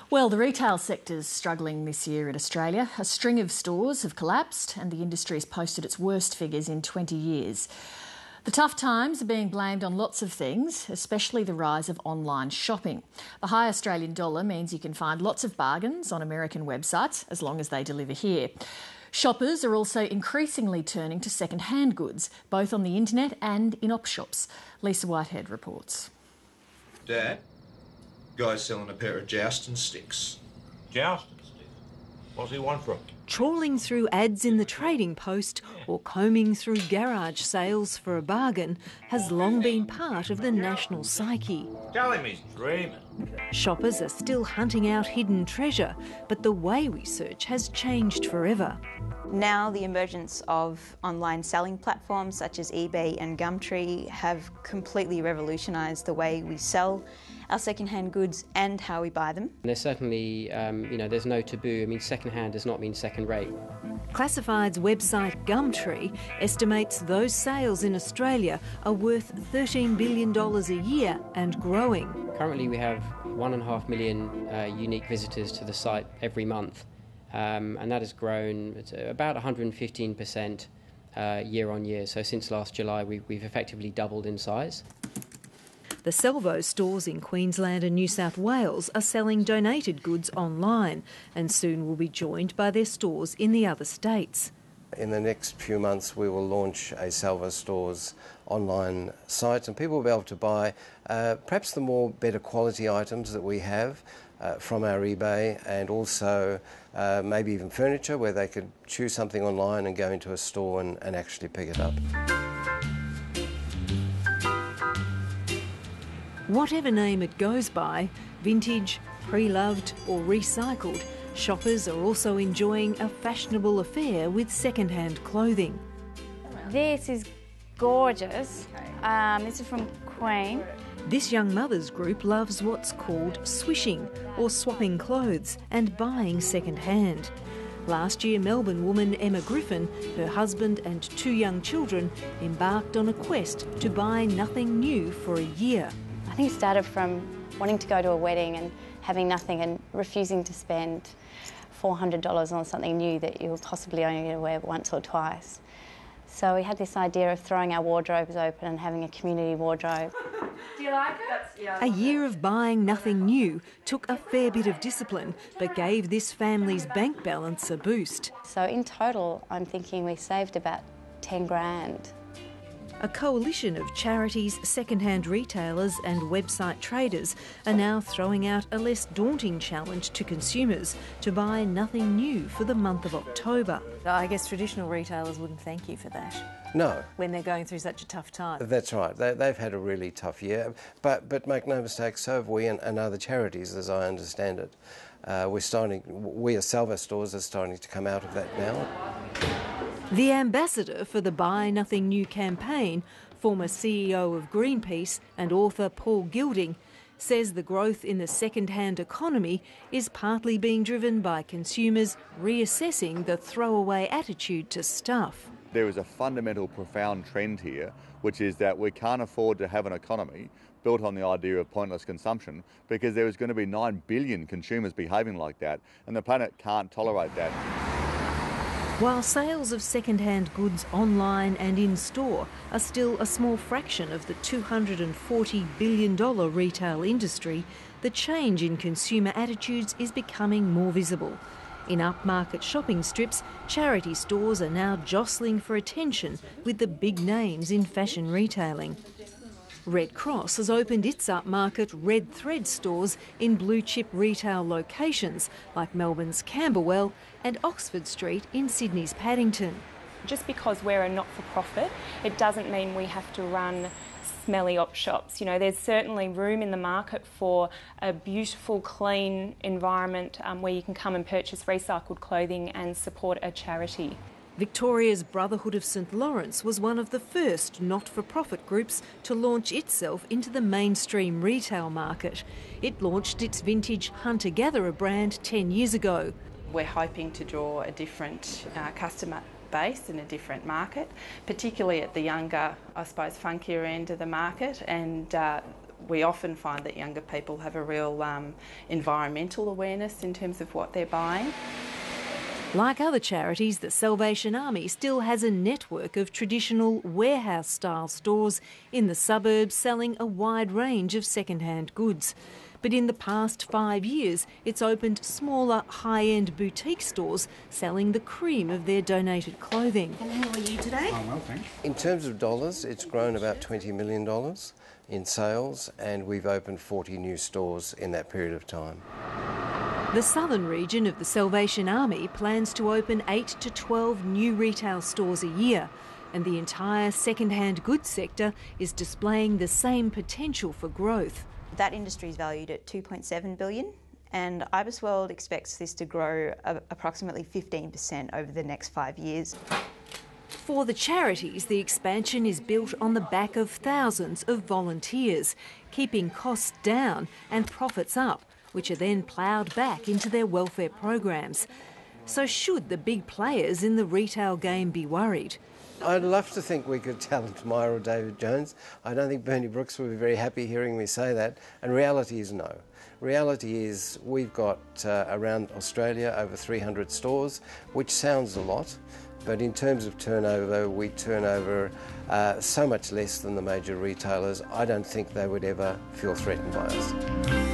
Well, the retail sector's struggling this year in Australia. A string of stores have collapsed and the industry has posted its worst figures in 20 years. The tough times are being blamed on lots of things, especially the rise of online shopping. The high Australian dollar means you can find lots of bargains on American websites as long as they deliver here. Shoppers are also increasingly turning to second-hand goods, both on the internet and in op shops. Lisa Whitehead reports. Dad, guy's selling a pair of jousting sticks. Jousting sticks? What's he want from? Trawling through ads in the Trading Post or combing through garage sales for a bargain has long been part of the national psyche. Tell him he's dreaming. Shoppers are still hunting out hidden treasure, but the way we search has changed forever. Now the emergence of online selling platforms such as eBay and Gumtree have completely revolutionised the way we sell our second-hand goods and how we buy them. There's certainly, there's no taboo. I mean, second-hand does not mean second-rate. Classifieds website Gumtree estimates those sales in Australia are worth $13 billion a year and growing. Currently we have 1.5 million unique visitors to the site every month, and that has grown about 115% year on year. So since last July we've effectively doubled in size. The Selvo stores in Queensland and New South Wales are selling donated goods online and soon will be joined by their stores in the other states. In the next few months we will launch a Selvo Stores online site and people will be able to buy perhaps the more better quality items that we have from our eBay, and also maybe even furniture where they could choose something online and go into a store and actually pick it up. Whatever name it goes by, vintage, pre-loved or recycled, shoppers are also enjoying a fashionable affair with second-hand clothing. This is gorgeous. This is from Queen. This young mother's group loves what's called swishing, or swapping clothes and buying second-hand. Last year, Melbourne woman Emma Griffin, her husband and 2 young children embarked on a quest to buy nothing new for a year. I think it started from wanting to go to a wedding and having nothing and refusing to spend $400 on something new that you were possibly only going to wear once or twice. So we had this idea of throwing our wardrobes open and having a community wardrobe. Do you like it? A year of buying nothing new took a fair bit of discipline, but gave this family's bank balance a boost. So in total, I'm thinking we saved about 10 grand. A coalition of charities, second-hand retailers and website traders are now throwing out a less daunting challenge to consumers to buy nothing new for the month of October. I guess traditional retailers wouldn't thank you for that. No. When they're going through such a tough time. That's right. They've had a really tough year. But make no mistake, so have we and other charities, as I understand it. We as Selvo Stores are starting to come out of that now. The ambassador for the Buy Nothing New campaign, former CEO of Greenpeace and author Paul Gilding, says the growth in the second-hand economy is partly being driven by consumers reassessing the throwaway attitude to stuff. There is a fundamental, profound trend here, which is that we can't afford to have an economy built on the idea of pointless consumption, because there is going to be 9 billion consumers behaving like that, and the planet can't tolerate that. While sales of second-hand goods online and in-store are still a small fraction of the $240 billion retail industry, the change in consumer attitudes is becoming more visible. In upmarket shopping strips, charity stores are now jostling for attention with the big names in fashion retailing. Red Cross has opened its upmarket Red Thread stores in blue-chip retail locations like Melbourne's Camberwell and Oxford Street in Sydney's Paddington. Just because we're a not-for-profit, it doesn't mean we have to run smelly op shops. You know, there's certainly room in the market for a beautiful, clean environment where you can come and purchase recycled clothing and support a charity. Victoria's Brotherhood of St Lawrence was one of the first not-for-profit groups to launch itself into the mainstream retail market. It launched its vintage hunter-gatherer brand 10 years ago. We're hoping to draw a different customer base in a different market, particularly at the younger, I suppose, funkier end of the market, and We often find that younger people have a real environmental awareness in terms of what they're buying. Like other charities, the Salvation Army still has a network of traditional warehouse-style stores in the suburbs selling a wide range of second-hand goods. But in the past 5 years, it's opened smaller, high-end boutique stores selling the cream of their donated clothing. And how are you today? Oh, well, thanks. In terms of dollars, it's grown about $20 million in sales, and we've opened 40 new stores in that period of time. The southern region of the Salvation Army plans to open 8 to 12 new retail stores a year, and the entire second-hand goods sector is displaying the same potential for growth. That industry is valued at $2.7 billion, and IBISWorld expects this to grow approximately 15% over the next 5 years. For the charities, the expansion is built on the back of thousands of volunteers, keeping costs down and profits up, which are then ploughed back into their welfare programs. So should the big players in the retail game be worried? I'd love to think we could challenge Myer or David Jones. I don't think Bernie Brooks would be very happy hearing me say that, and reality is no. Reality is we've got around Australia over 300 stores, which sounds a lot, but in terms of turnover, we turn over so much less than the major retailers. I don't think they would ever feel threatened by us.